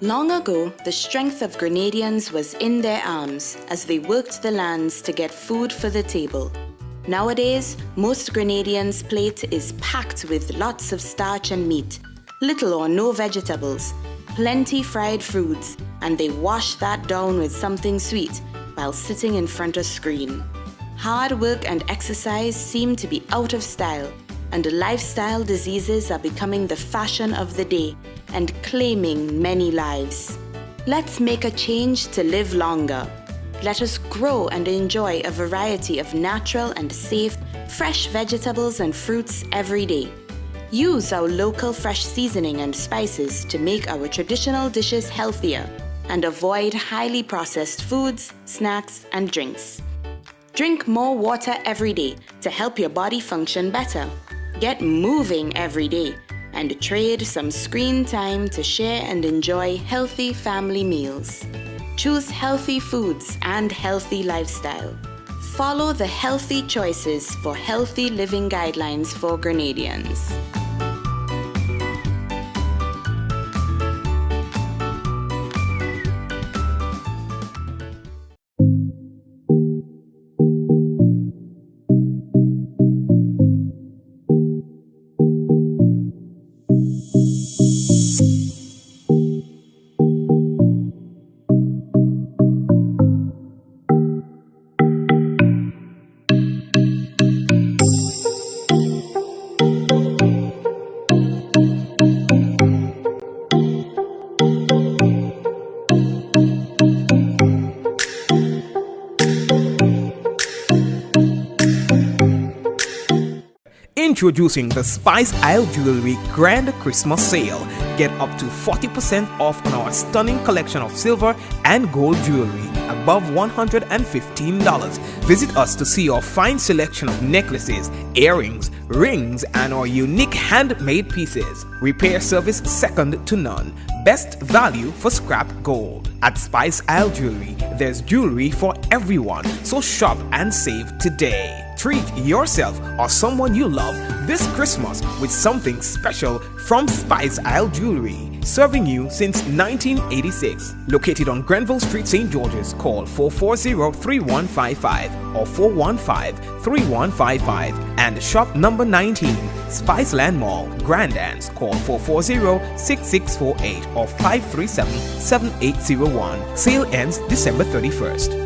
Long ago, the strength of Grenadians was in their arms as they worked the lands to get food for the table. Nowadays, most Grenadians' plate is packed with lots of starch and meat, little or no vegetables, plenty fried foods, and they wash that down with something sweet while sitting in front of screen. Hard work and exercise seem to be out of style, and lifestyle diseases are becoming the fashion of the day and claiming many lives. Let's make a change to live longer. Let us grow and enjoy a variety of natural and safe, fresh vegetables and fruits every day. Use our local fresh seasoning and spices to make our traditional dishes healthier and avoid highly processed foods, snacks, and drinks. Drink more water every day to help your body function better. Get moving every day and trade some screen time to share and enjoy healthy family meals. Choose healthy foods and healthy lifestyle. Follow the healthy choices for healthy living guidelines for Grenadians. Introducing the Spice Isle Jewelry Grand Christmas Sale. Get up to 40% off on our stunning collection of silver and gold jewelry above $115. Visit us to see our fine selection of necklaces, earrings, rings, and our unique handmade pieces. Repair service second to none. Best value for scrap gold. At Spice Isle Jewelry, there's jewelry for everyone, so shop and save today. Treat yourself or someone you love this Christmas with something special from Spice Isle Jewelry. Serving you since 1986. Located on Grenville Street, St. George's. Call 440-3155 or 415-3155. And shop number 19, Spiceland Mall, Grandans. Call 440-6648 or 537-7801. Sale ends December 31st.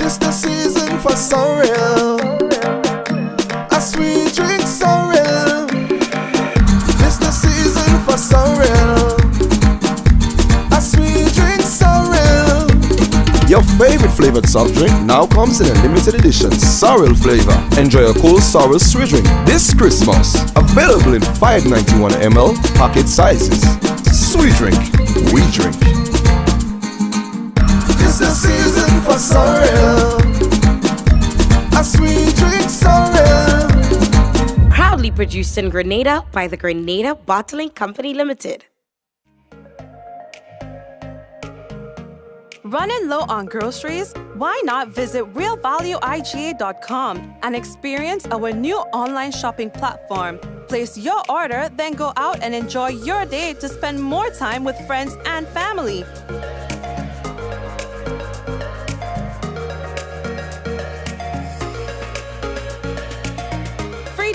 It's the season for sorrel, a sweet drink sorrel. It's the season for sorrel, a sweet drink sorrel. Your favorite flavored soft drink now comes in a limited edition sorrel flavor. Enjoy a cool sorrel sweet drink this Christmas. Available in 591 ml packet sizes. Sweet drink, we drink. It's the season for sorrel, a sweet drink sorrel. Proudly produced in Grenada by the Grenada Bottling Company Limited. Running low on groceries? Why not visit realvalueiga.com and experience our new online shopping platform? Place your order, then go out and enjoy your day to spend more time with friends and family.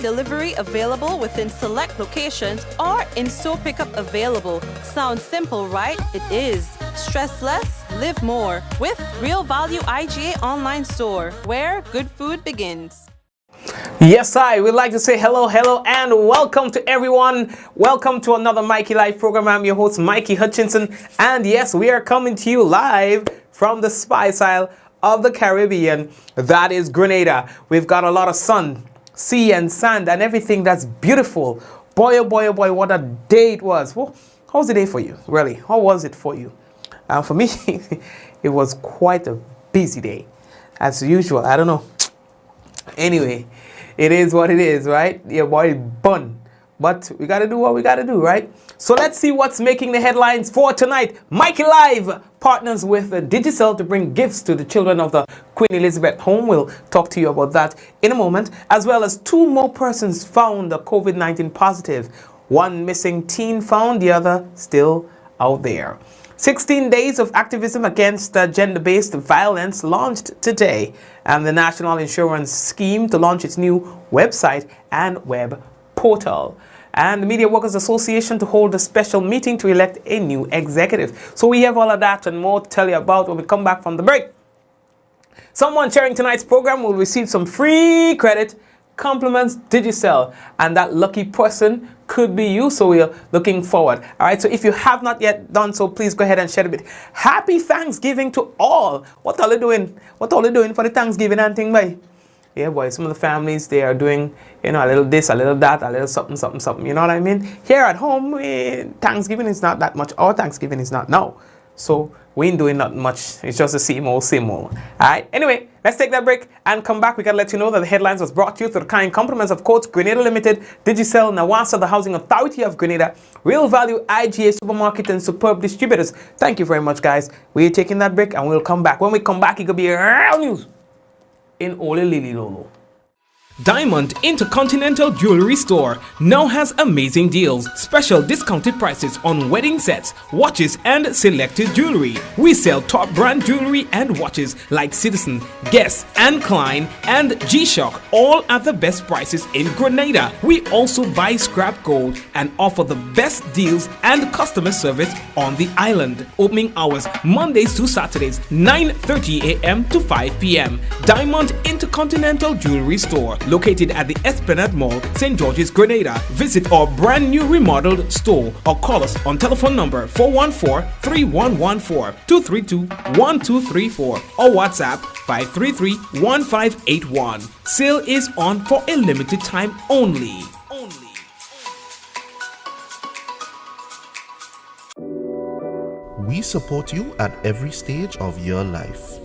Delivery available within select locations or in-store pickup available. Sounds simple, right? It is. Stress less, live more with Real Value IGA online store, where good food begins. Yes, I would like to say hello, and welcome to everyone. Welcome to another Mikey Live program. I'm your host, Mikey Hutchinson, and yes, we are coming to you live from the Spice Isle of the Caribbean. That is Grenada. We've got a lot of sun, sea and sand and everything that's beautiful. Boy, oh boy, oh boy, what a day it was. Well, how was the day for you? Really, how was it for you? For me, it was quite a busy day, as usual. I don't know. Anyway, it is what it is, right? Your boy bun but we got to do what we got to do, right? So let's see what's making the headlines for tonight. Mikey Live partners with Digicel to bring gifts to the children of the Queen Elizabeth home. We'll talk to you about that in a moment, as well as 2 more persons found COVID-19 positive. 1 missing teen found, the other still out there. 16 days of activism against gender-based violence launched today, and the National Insurance Scheme to launch its new website and web portal. And the Media Workers Association to hold a special meeting to elect a new executive. So we have all of that and more to tell you about when we come back from the break. Someone sharing tonight's program will receive some free credit, compliments Digicel, and that lucky person could be you, so we're looking forward. All right, so if you have not yet done so, please go ahead and share a bit. Happy Thanksgiving to all. What all you doing? What all you doing for the Thanksgiving and thing, boy? Yeah, boy, some of the families, they are doing, you know, a little this, a little that, a little something, something, something. You know what I mean? Here at home, Thanksgiving is not that much. Our Thanksgiving is not now. So we ain't doing not much. It's just the same old, same old. All right. Anyway, let's take that break and come back. We got to let you know that the headlines was brought to you through the kind compliments of Coach Grenada Limited, Digicel, Nawasa, the Housing Authority of Grenada, Real Value IGA Supermarket, and Superb Distributors. Thank you very much, guys. We're taking that break and we'll come back. When we come back, it could be real news in Ole Lili Lolo. Diamond Intercontinental Jewelry Store now has amazing deals, special discounted prices on wedding sets, watches, and selected jewelry. We sell top brand jewelry and watches like Citizen, Guess, and Klein, and G-Shock, all at the best prices in Grenada. We also buy scrap gold and offer the best deals and customer service on the island. Opening hours Mondays to Saturdays, 9:30 a.m. to 5 p.m. Diamond Intercontinental Jewelry Store, located at the Esplanade Mall, St. George's, Grenada. Visit our brand new remodeled store or call us on telephone number 414-3114, 232-1234 or WhatsApp 533-1581. Sale is on for a limited time only. We support you at every stage of your life.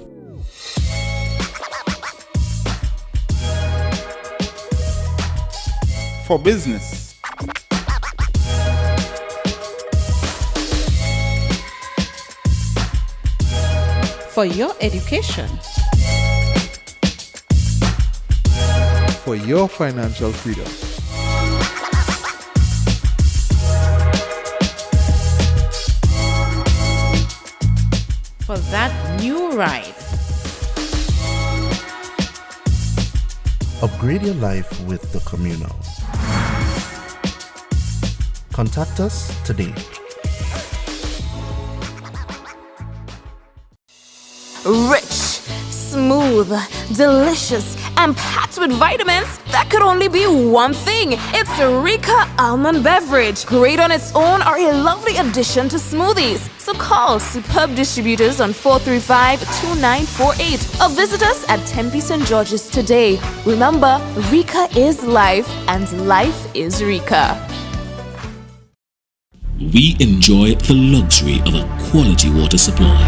For business, For your education, for your financial freedom, for that new ride. Upgrade your life with the Communal. Contact us today. Rich, smooth, delicious, and packed with vitamins that could only be one thing. It's Rika Almond Beverage. Great on its own or a lovely addition to smoothies. So call Superb Distributors on 435-2948 or visit us at Tempe St. George's today. Remember, Rika is life and life is Rika. We enjoy the luxury of a quality water supply.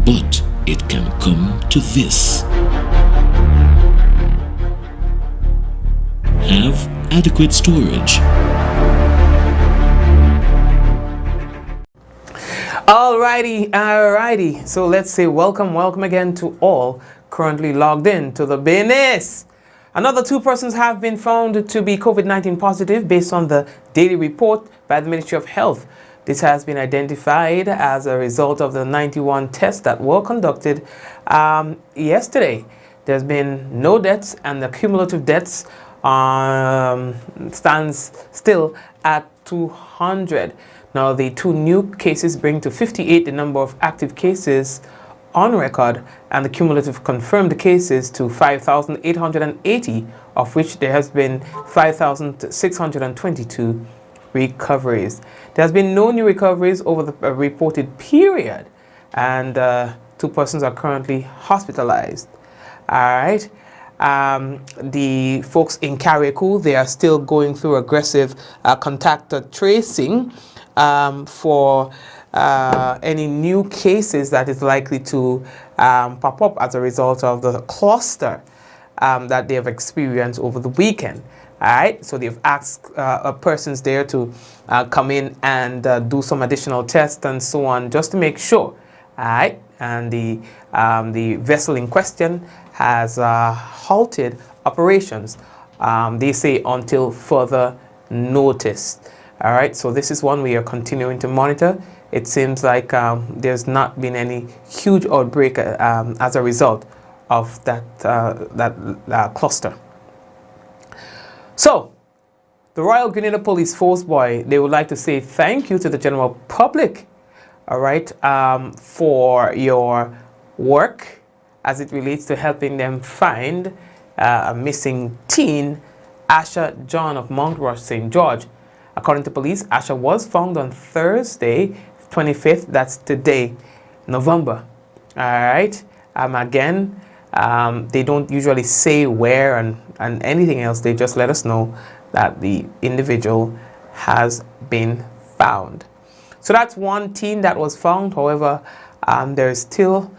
But it can come to this. Have adequate storage. Alrighty. So let's say welcome again to all currently logged in to the business. Another 2 persons have been found to be COVID-19 positive based on the daily report by the Ministry of Health. This has been identified as a result of the 91 tests that were conducted yesterday. There's been no deaths, and the cumulative deaths stands still at 200. Now, the 2 new cases bring to 58 the number of active cases on record, and the cumulative confirmed cases to 5,880, of which there has been 5,622 recoveries. There has been no new recoveries over the reported period, and 2 persons are currently hospitalized. All right. The folks in Carriacou, they are still going through aggressive contact tracing for any new cases that is likely to pop up as a result of the cluster. that they have experienced over the weekend. All right, so they've asked persons there to come in and do some additional tests and so on, just to make sure. All right, and the vessel in question has halted operations. They say until further notice. All right, so this is one we are continuing to monitor. It seems like there's not been any huge outbreak as a result of that cluster. So, the Royal Grenada Police Force, boy, they would like to say thank you to the general public, all right, for your work as it relates to helping them find a missing teen, Asha John of Mount Rush, St. George. According to police, Asha was found on Thursday, 25th, that's today, November, all right. Again, they don't usually say where and anything else. They just let us know that the individual has been found. So that's one teen that was found. However, there is still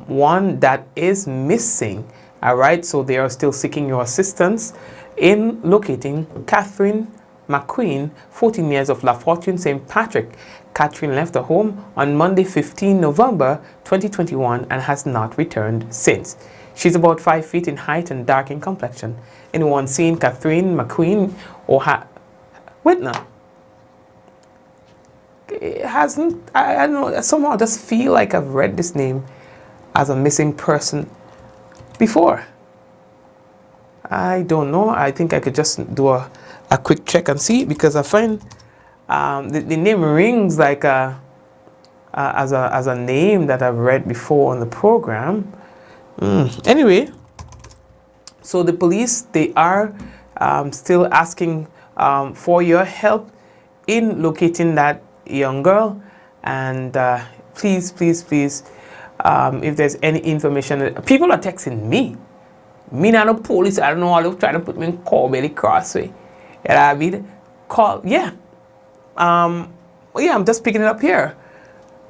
one that is missing. All right, so they are still seeking your assistance in locating Catherine McQueen, 14 years of La Fortune, St. Patrick. Catherine left her home on Monday, 15 November 2021 and has not returned since. She's about 5 feet in height and dark in complexion. Anyone seen Catherine McQueen or wait now. It hasn't, I don't know, somehow I just feel like I've read this name as a missing person before. I don't know. I think I could just do a quick check and see, because I find the name rings like as a name that I've read before on the program. Anyway, so the police, they are still asking for your help in locating that young girl, and please, if there's any information. People are texting me not the police. I don't know how they're trying to put me in Corbelly Crossway. You know what I mean? Call, yeah. Yeah, I'm just picking it up here.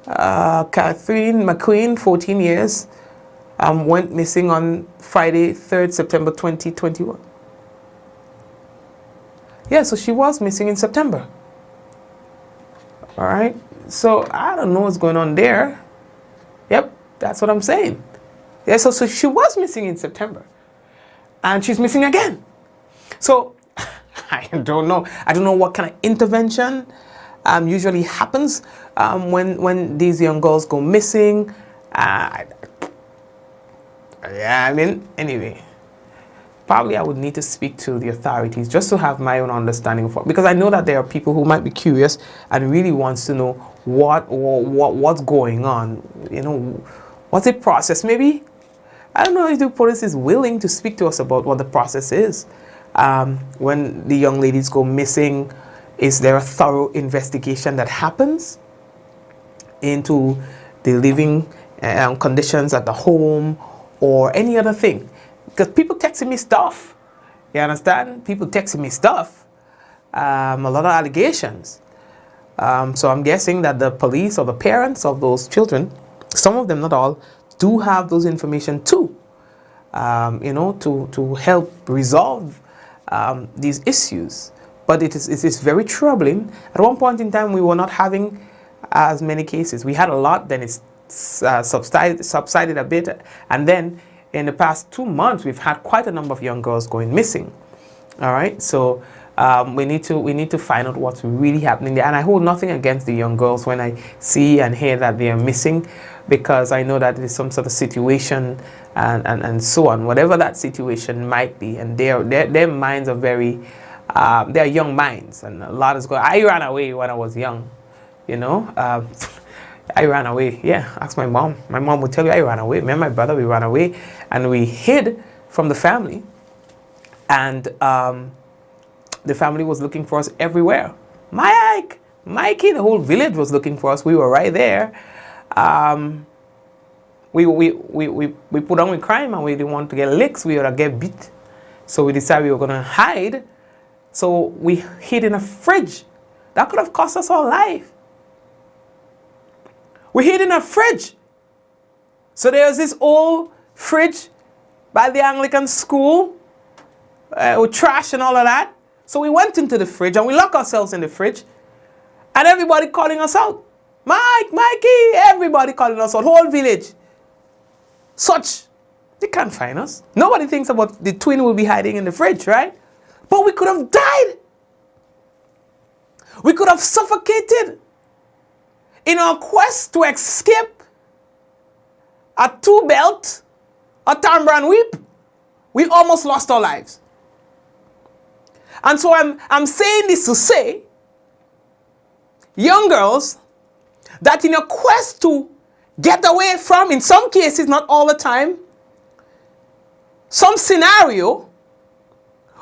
Catherine McQueen, 14 years, went missing on Friday, 3rd September 2021. Yeah, so she was missing in September. All right, so I don't know what's going on there. Yep, that's what I'm saying. Yeah, so she was missing in September, and she's missing again. So I don't know. I don't know what kind of intervention usually happens when these young girls go missing. Yeah, I mean, anyway, probably I would need to speak to the authorities just to have my own understanding of it, because I know that there are people who might be curious and really wants to know what's going on. You know, what's the process? Maybe, I don't know if the police is willing to speak to us about what the process is. When the young ladies go missing, is there a thorough investigation that happens into the living conditions at the home or any other thing? Because people texting me stuff. You understand? People texting me stuff. A lot of allegations. So I'm guessing that the police or the parents of those children, some of them, not all, do have those information too. You know, to help resolve these issues. But it is very troubling. At one point in time, we were not having as many cases. We had a lot, then it's subsided a bit, and then in the past 2 months, we've had quite a number of young girls going missing. All right, so we need to find out what's really happening there. And I hold nothing against the young girls when I see and hear that they are missing, because I know that it is some sort of situation and so on, whatever that situation might be. And their minds are very, they're young minds, and a lot is going. I ran away when I was young, you know. I ran away. Yeah, ask my mom. My mom would tell you I ran away. Me and my brother, we ran away, and we hid from the family. And the family was looking for us everywhere. Mikey, the whole village was looking for us. We were right there. We put on with crime, and we didn't want to get licks. We would get beat. So we decided we were going to hide. So we hid in a fridge. That could have cost us our life. We hid in a fridge. So there's this old fridge by the Anglican school with trash and all of that. So we went into the fridge and we locked ourselves in the fridge. And everybody calling us out. Mike, Mikey, everybody calling us out, whole village. Such, they can't find us. Nobody thinks about the twin will be hiding in the fridge, right? But we could have died. We could have suffocated in our quest to escape a two-belt, a Tambra and Whip. We almost lost our lives. And so I'm saying this to say, young girls, that in your quest to get away from, in some cases, not all the time, some scenario,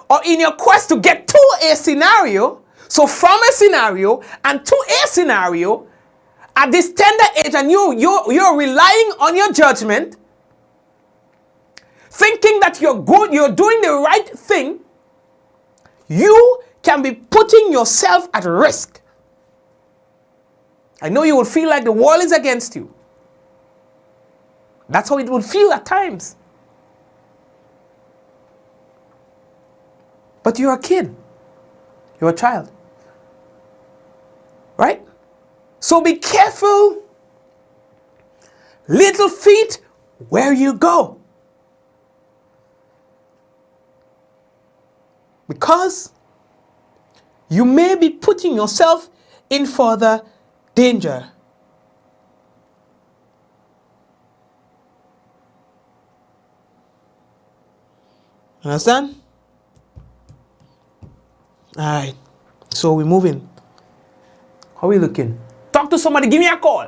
or in your quest to get to a scenario, so from a scenario and to a scenario, at this tender age, and you're relying on your judgment, thinking that you're good, you're doing the right thing, you can be putting yourself at risk. I know you will feel like the world is against you. That's how it would feel at times. But you're a kid. You're a child. Right? So be careful, little feet, where you go. Because you may be putting yourself in further danger. Understand? All right. So we're moving. How are we looking? Talk to somebody. Give me a call.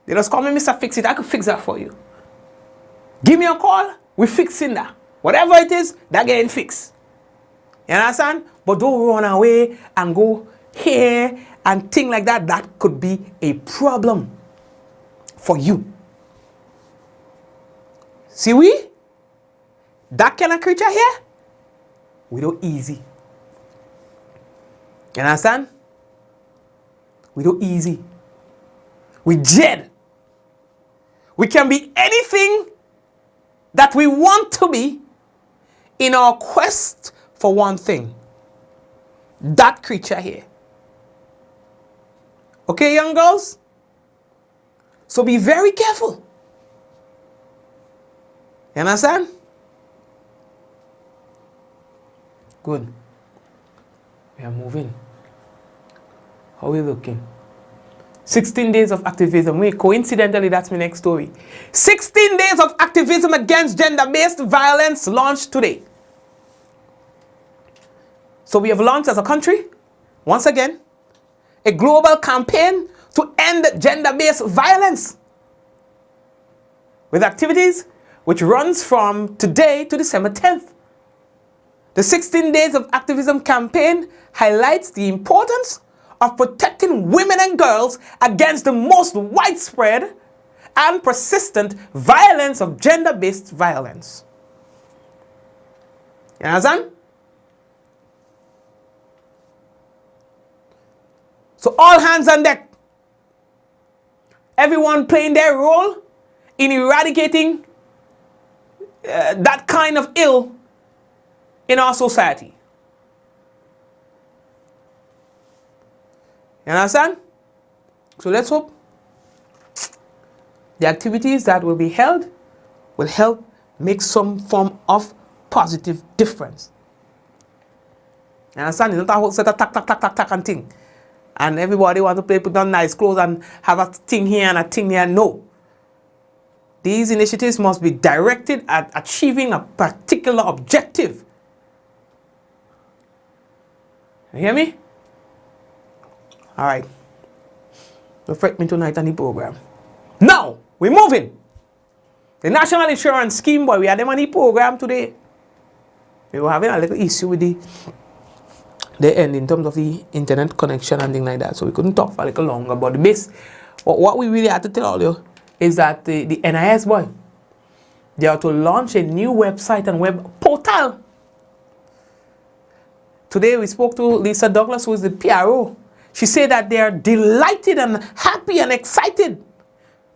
They just call me Mr. Fix It. I could fix that for you. Give me a call. We're fixing that. Whatever it is, that getting fixed. You understand? But don't run away and go here and things like that. That could be a problem for you. See we? That kind of creature here, we do easy. You understand? We do easy. We dread. We can be anything that we want to be in our quest for one thing. That creature here. Okay, young girls? So be very careful. You understand? Good. We are moving. How are we looking? 16 days of activism. Wait, coincidentally, that's my next story. 16 days of activism against gender-based violence launched today. So we have launched as a country, once again, a global campaign to end gender-based violence with activities which runs from today to December 10th. The 16 Days of Activism campaign highlights the importance of protecting women and girls against the most widespread and persistent violence of gender-based violence. You understand? So all hands on deck. Everyone playing their role in eradicating that kind of ill in our society. You understand? So let's hope the activities that will be held will help make some form of positive difference. You understand? You don't have to set a tack and thing. And everybody want to put on nice clothes and have a thing here and a thing here. No. These initiatives must be directed at achieving a particular objective. You hear me? All right. Don't fret me tonight on the program. Now, we're moving. The National Insurance Scheme, boy, we had them on the program today. We were having a little issue with the end in terms of the internet connection and things like that. So we couldn't talk for a little longer. But the base, what we really had to tell you is that the NIS, boy, they are to launch a new website and web portal. Today we spoke to Lisa Douglas, who is the PRO. She said that they are delighted and happy and excited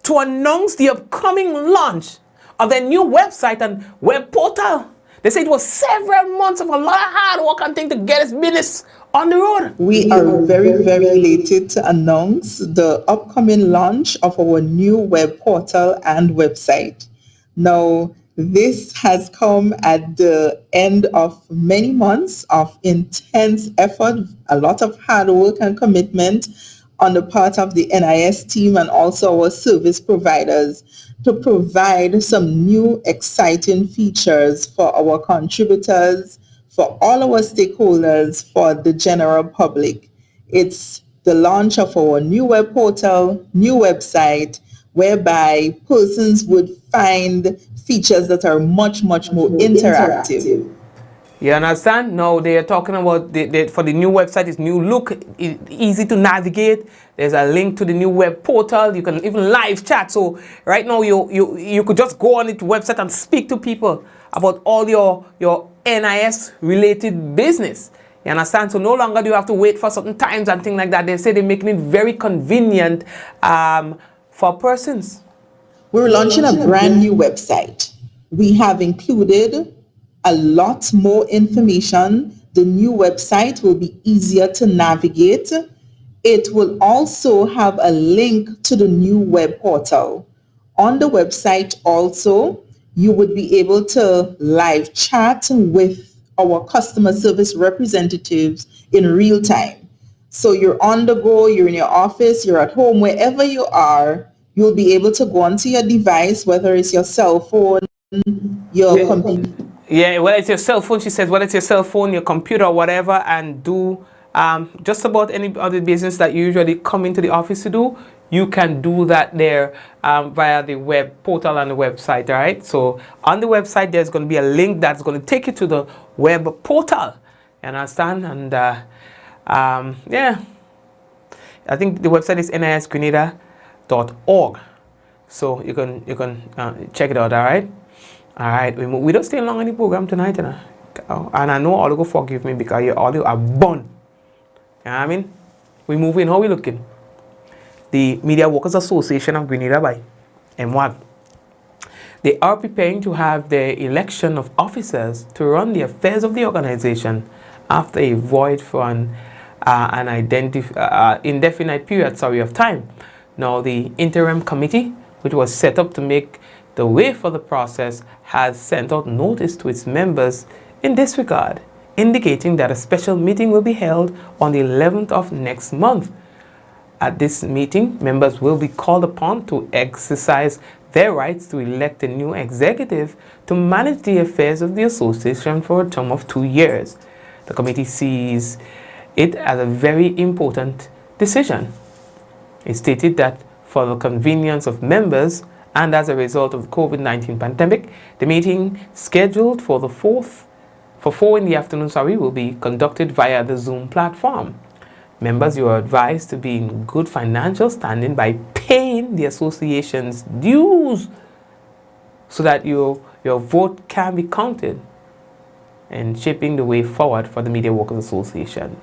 to announce the upcoming launch of their new website and web portal. They say it was several months of a lot of hard work and thing to get this business on the road. We are very, very elated to announce the upcoming launch of our new web portal and website. Now, this has come at the end of many months of intense effort, a lot of hard work and commitment on the part of the NIS team and also our service providers to provide some new exciting features for our contributors, for all our stakeholders, for the general public. It's the launch of our new web portal, new website, whereby persons would find features that are much, much more interactive. You understand? Now they are talking about for the new website, it's new look, easy to navigate. There's a link to the new web portal. You can even live chat. So right now you could just go on the website and speak to people about all your NIS related business. You understand? So no longer do you have to wait for certain times and things like that. They say they're making it very convenient for persons. We're launching a brand new website. We have included a lot more information. The new website will be easier to navigate. It will also have a link to the new web portal. On the website also, you would be able to live chat with our customer service representatives in real time. So you're on the go, you're in your office, you're at home, wherever you are, you'll be able to go onto your device, whether it's your cell phone, your computer. Yeah, whether it's your cell phone, she says, whether it's your cell phone, your computer, whatever, and do just about any other business that you usually come into the office to do, you can do that there via the web portal and the website, all right? So on the website, there's going to be a link that's going to take you to the web portal. You understand? And yeah, I think the website is nisgrenada.org. So you can check it out, all right? All right, we don't stay long in the program tonight, you know? And I know all you go forgive me because you all you are born. You know what I mean? We moving, how we looking? The Media Workers Association of Grenada by MWAG. They are preparing to have their election of officers to run the affairs of the organization after a void for an indefinite period of time. Now, the interim committee, which was set up to make the way for the process, has sent out notice to its members in this regard, indicating that a special meeting will be held on the 11th of next month. At this meeting, members will be called upon to exercise their rights to elect a new executive to manage the affairs of the association for a term of 2 years. The committee sees it as a very important decision. It stated that for the convenience of members and as a result of the COVID-19 pandemic, the meeting scheduled for 4 in the afternoon, will be conducted via the Zoom platform. Members, you are advised to be in good financial standing by paying the association's dues so that your vote can be counted and shaping the way forward for the Media Workers Association.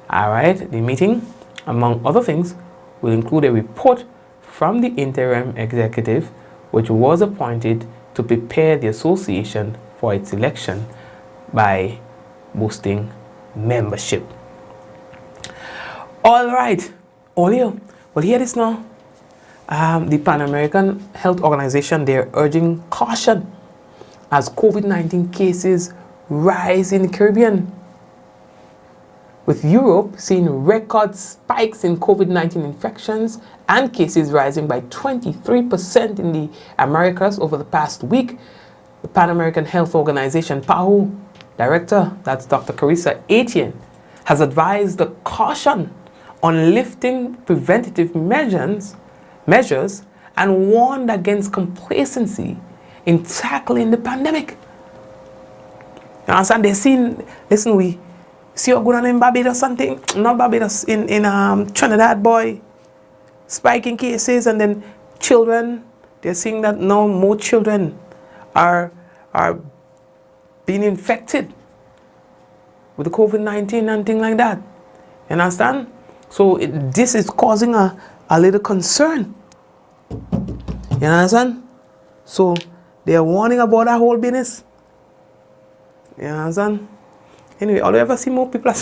All right, the meeting, among other things, will include a report from the interim executive, which was appointed to prepare the association for its election by boosting membership. All right, Olio, well, hear this now. The Pan American Health Organization, they're urging caution as COVID-19 cases rise in the Caribbean, with Europe seeing record spikes in COVID-19 infections and cases rising by 23% in the Americas over the past week. The Pan American Health Organization, PAHO, director, that's Dr. Carissa Etienne, has advised the caution on lifting preventative measures and warned against complacency in tackling the pandemic. You understand? They're seeing, listen, we see what's going on in Barbados, something, not Barbados, in Trinidad, boy, spiking cases, and then children, they're seeing that now more children are being infected with the COVID-19 and things like that. You understand? So this is causing a little concern. You understand? So They are warning about that whole business. You understand? Anyway, I'll ever see more people.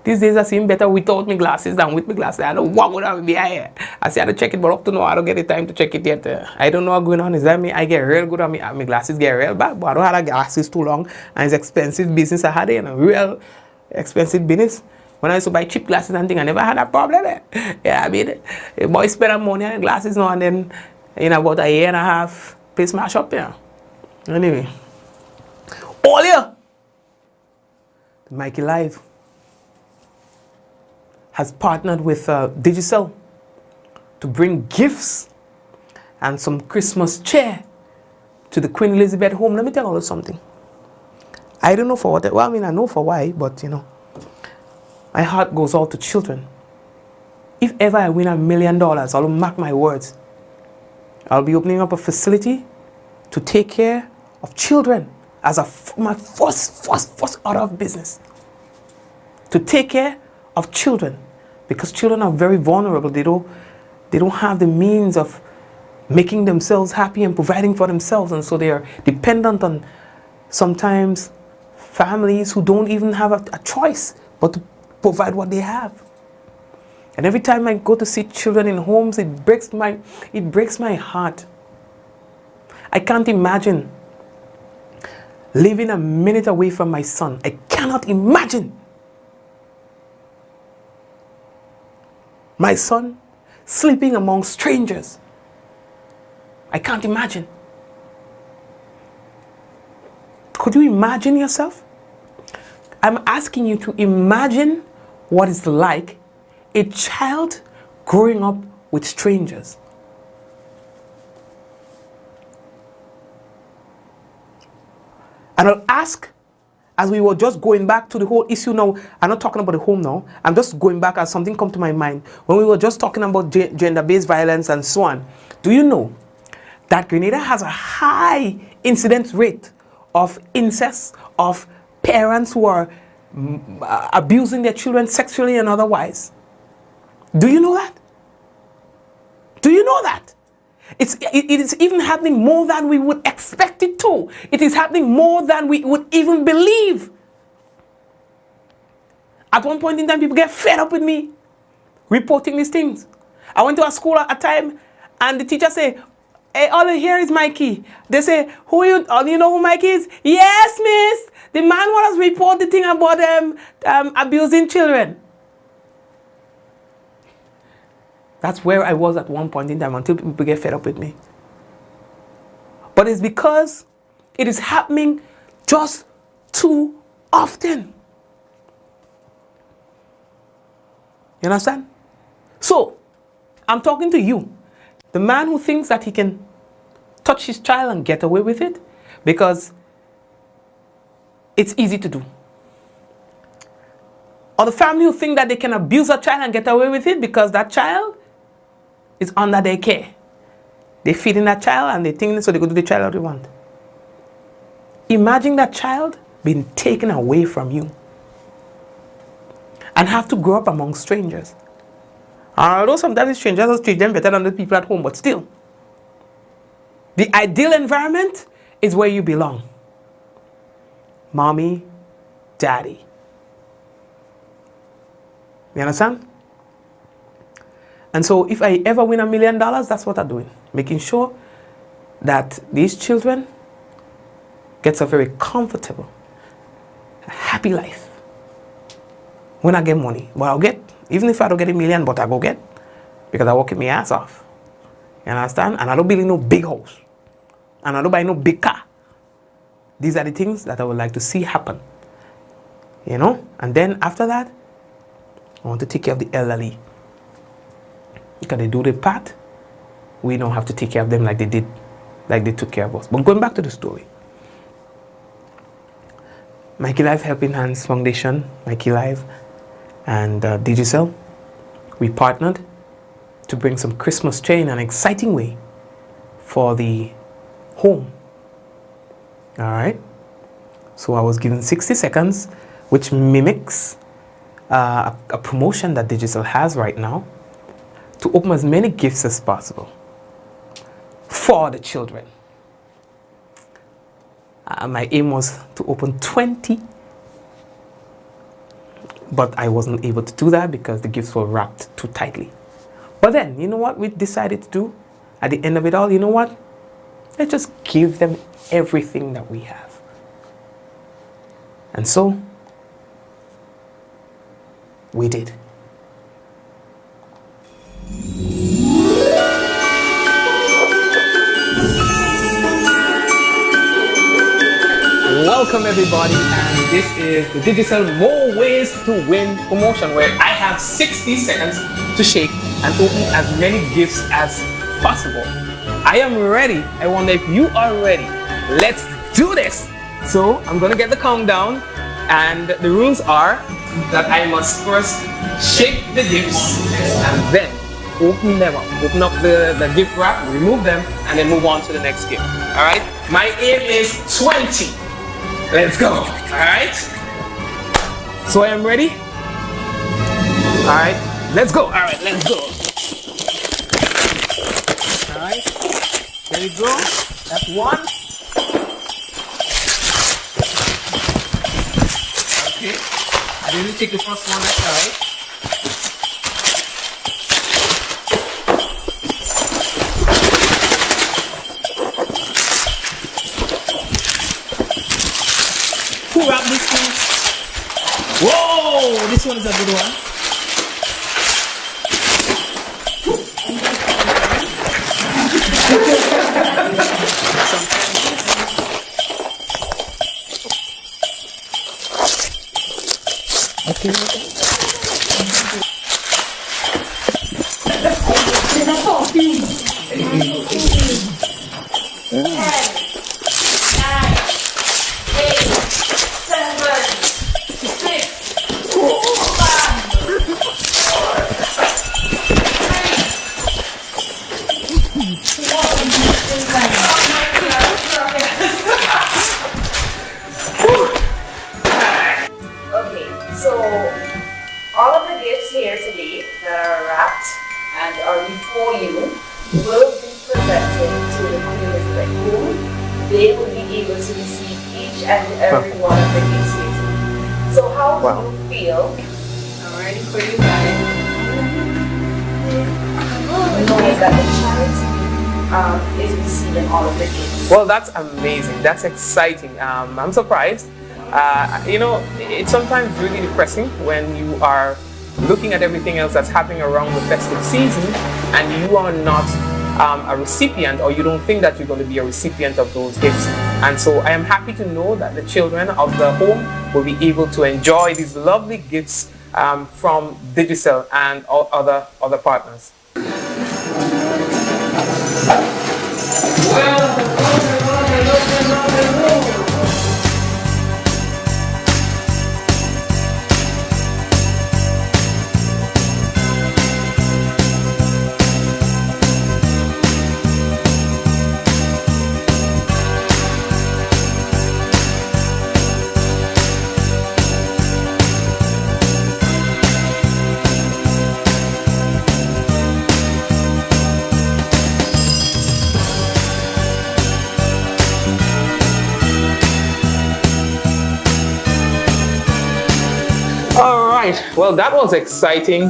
These days I seem better without my glasses than with my glasses. I don't walk without my eye. I say I don't check it, but up to now I don't get the time to check it yet. I don't know what's going on. Is that me? I get real good at my glasses get real bad, but I don't have the glasses too long. And it's expensive business I had it, and a real expensive business. When I used to buy cheap glasses and things, I never had that problem. Yeah, I mean, a boy spend money on glasses now and then in about a year and a half, pay smash up here. Anyway, all here, the Mikey Live has partnered with Digicel to bring gifts and some Christmas cheer to the Queen Elizabeth home. Let me tell you something. I don't know for what, well, I mean, I know for why, but you know, my heart goes out to children. If ever I win $1 million, I'll mark my words. I'll be opening up a facility to take care of children as my first order of business. To take care of children, because children are very vulnerable. They don't have the means of making themselves happy and providing for themselves, and so they are dependent on sometimes families who don't even have a choice but to provide what they have. And every time I go to see children in homes, it breaks my heart. I can't imagine living a minute away from my son. I cannot imagine my son sleeping among strangers. I can't imagine. Could you imagine yourself? I'm asking you to imagine what it's like a child growing up with strangers. And I'll ask, as we were just going back to the whole issue now, I'm not talking about the home now, I'm just going back as something come to my mind. When we were just talking about gender-based violence and so on, do you know that Grenada has a high incidence rate of incest, of parents who are abusing their children sexually and otherwise? Do you know that? Do you know that? It is even happening more than we would expect it to. It is happening more than we would even believe. At one point in time, people get fed up with me reporting these things. I went to a school at a time, and the teacher say, "Hey, all I hear is Mikey." They say, "Who you? You know who Mikey is?" "Yes, miss. The man was report the thing about abusing children." That's where I was at one point in time until people get fed up with me. But it's because it is happening just too often. You understand? So, I'm talking to you, the man who thinks that he can touch his child and get away with it because it's easy to do. Or the family who think that they can abuse a child and get away with it because that child is under their care. They feed in that child and they think so they go do the child what they want. Imagine that child being taken away from you and have to grow up among strangers. Although sometimes the strangers treat them better than the people at home, but still, the ideal environment is where you belong. Mommy, daddy. You understand? And so if I ever win $1 million, that's what I'm doing. Making sure that these children gets a very comfortable, happy life. When I get money, well, I'll get, even if I don't get $1 million, but I go get, because I work my ass off. You understand? And I don't build no big house. And I don't buy no big car. These are the things that I would like to see happen. You know? And then after that, I want to take care of the elderly. Because they do their part, we don't have to take care of them like they did, like they took care of us. But going back to the story, Mikey Live Helping Hands Foundation, Mikey Live, and Digicel, we partnered to bring some Christmas cheer in an exciting way for the home. All right. So I was given 60 seconds, which mimics a promotion that Digicel has right now, to open as many gifts as possible for the children. My aim was to open 20, but I wasn't able to do that because the gifts were wrapped too tightly. But then, you know what we decided to do? At the end of it all, you know what? Let's just give them everything that we have. And so, we did. Welcome everybody, and this is the Digicel More Ways to Win promotion, where I have 60 seconds to shake and open as many gifts as possible. I am ready. I wonder if you are ready. Let's do this. So I'm gonna get the countdown, and the rules are that I must first shake the gifts and then open them up. Open up the gift wrap, remove them, and then move on to the next gift. All right? My aim is 20. Let's go. All right? So I am ready. All right, let's go. All right, let's go. All right, there we go. That's one. Okay, I didn't take the first one. That's all right. Who wrapped this one? Whoa, this one is a good one. Okay, so all of the gifts here today that are wrapped and are before you will be presented to the Queen Elizabeth whom they will be able to receive each and every one of the gifts here today. So how do you feel? I'm ready for you guys. Knowing that the charity is receiving all of the gifts. Well, that's amazing. That's exciting. I'm surprised. You know, it's sometimes really depressing when you are looking at everything else that's happening around the festive season and you are not a recipient, or you don't think that you're going to be a recipient of those gifts. And so I am happy to know that the children of the home will be able to enjoy these lovely gifts from Digicel and all other partners. Well, that was exciting.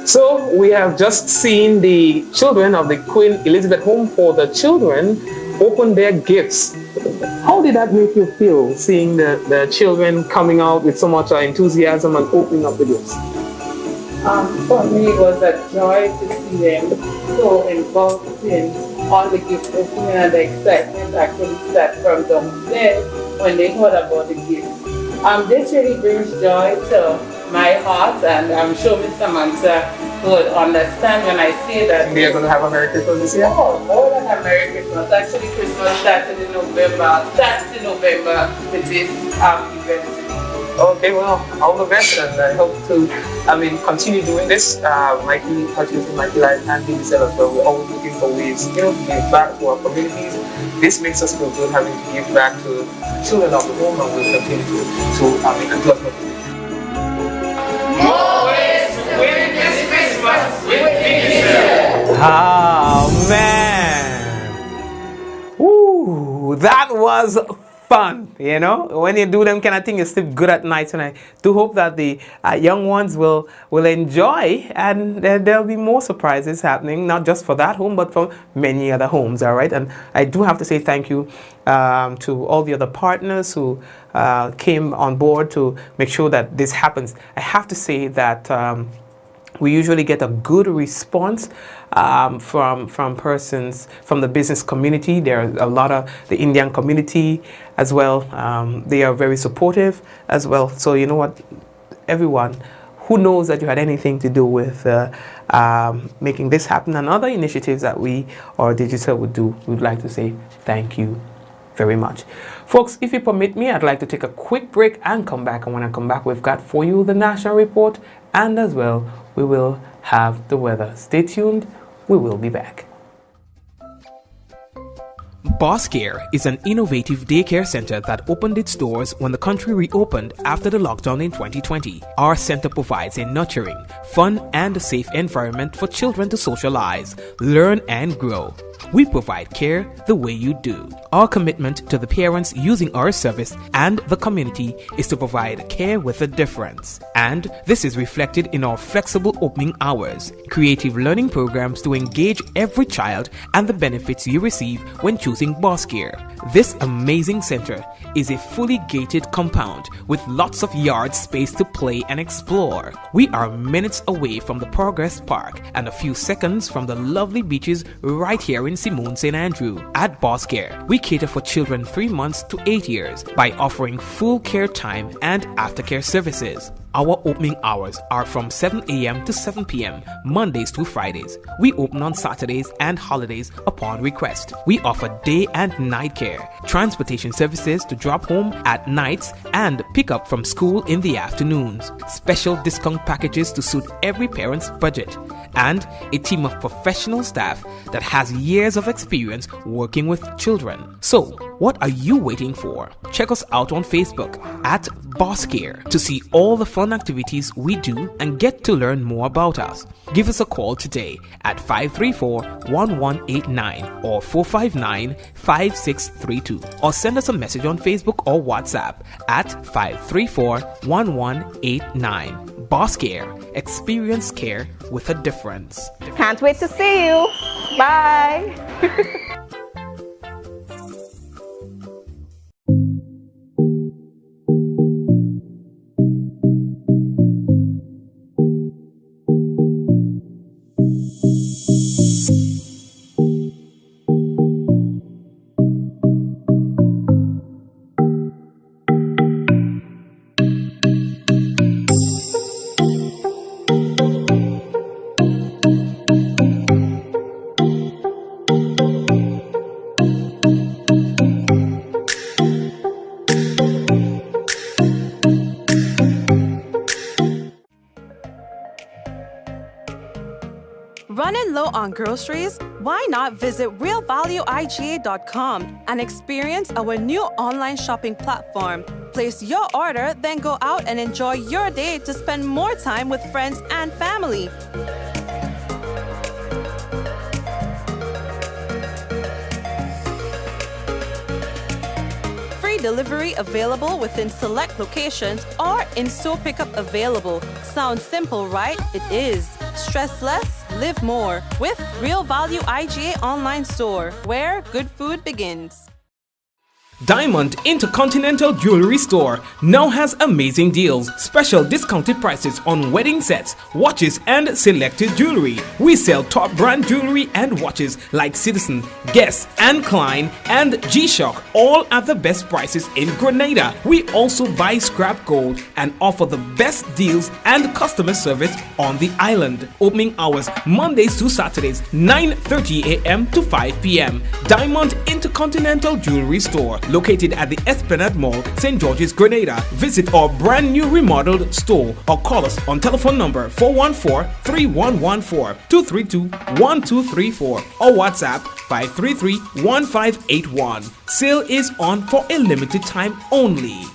So we have just seen the children of the Queen Elizabeth Home for the Children open their gifts. How did that make you feel, seeing the children coming out with so much enthusiasm and opening up the gifts? For me, it was a joy to see them so involved in all the gift opening, and the excitement actually started from downstairs when they heard about the gift. This really brings joy to my heart, and I'm sure Miss Samantha would understand when I say that. We are going to have a Merry Christmas this year? Oh, more than a Merry Christmas. Actually, Christmas started in November with this event. Okay, well, all the best, and I hope to, continue doing this. Mikey, Activism, Mikey Life, and Digicel as well. We're always looking for ways, to give back to our communities. This makes us feel good having to give back to the children of the home, and we'll continue to and plus more ways to win this Christmas with Digicel. Oh man! Ooh, that was fun, you know. When you do them kind of thing, you sleep good at night. And I do hope that the young ones will enjoy, and there'll be more surprises happening, not just for that home, but for many other homes, all right? And I do have to say thank you to all the other partners who came on board to make sure that this happens. I have to say that we usually get a good response from persons from the business community. There are a lot of the Indian community as well. They are very supportive as well. So you know what, everyone who knows that you had anything to do with making this happen and other initiatives that we or Digicel would do, we'd like to say thank you very much. Folks, if you permit me, I'd like to take a quick break and come back. And when I come back, we've got for you the national report, and as well, we will have the weather. Stay tuned. We will be back. Boss Care is an innovative daycare center that opened its doors when the country reopened after the lockdown in 2020. Our center provides a nurturing, fun, and safe environment for children to socialize, learn, and grow. We provide care the way you do. Our commitment to the parents using our service and the community is to provide care with a difference. And this is reflected in our flexible opening hours, creative learning programs to engage every child, and the benefits you receive when choosing Boss Care. This amazing center is a fully gated compound with lots of yard space to play and explore. We are minutes away from the Progress Park and a few seconds from the lovely beaches right here in Simone St. Andrew. At Boss Care, we cater for children 3 months to 8 years by offering full care time and aftercare services. Our opening hours are from 7 a.m. to 7 p.m., Mondays through Fridays. We open on Saturdays and holidays upon request. We offer day and night care, transportation services to drop home at nights and pick up from school in the afternoons, special discount packages to suit every parent's budget, and a team of professional staff that has years of experience working with children. So, what are you waiting for? Check us out on Facebook at Boss Care to see all the fun activities we do and get to learn more about us. Give us a call today at 534-1189 or 459-5632, or send us a message on Facebook or WhatsApp at 534-1189. Boss Care. Experience care with a difference. Can't wait to see you. Bye. Running low on groceries? Why not visit realvalueiga.com and experience our new online shopping platform? Place your order, then go out and enjoy your day to spend more time with friends and family. Free delivery available within select locations or in-store pickup available. Sounds simple, right? It is. Stress less, live more with Real Value IGA online store, where good food begins. Diamond Intercontinental Jewelry Store now has amazing deals, special discounted prices on wedding sets, watches, and selected jewelry. We sell top brand jewelry and watches like Citizen, Guess, and Klein, and G-Shock, all at the best prices in Grenada. We also buy scrap gold and offer the best deals and customer service on the island. Opening hours Mondays to Saturdays, 9:30 a.m. to 5 p.m. Diamond Intercontinental Jewelry Store, located at the Esplanade Mall, St. George's, Grenada. Visit our brand new remodeled store or call us on telephone number 414-3114, 232-1234 or WhatsApp 533-1581. Sale is on for a limited time only.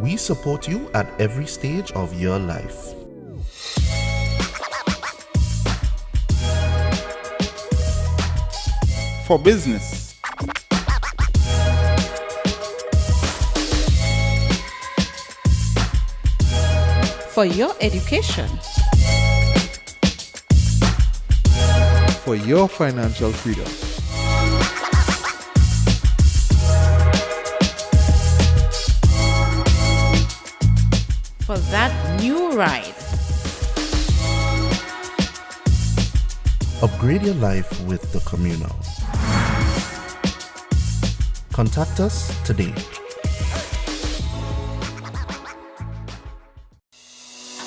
We support you at every stage of your life. for business. For your education. For your financial freedom. For that new ride. Upgrade your life with the Communal. Contact us today.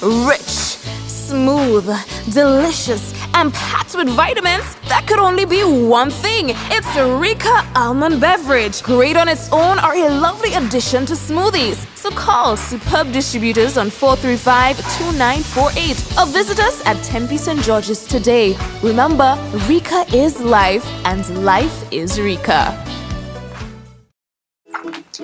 Rich, smooth, delicious, and packed with vitamins that could only be one thing. It's Rika Almond Beverage. Great on its own or a lovely addition to smoothies. So call Superb Distributors on 435-2948 or visit us at Tempe St. George's today. Remember, Rika is life and life is Rika.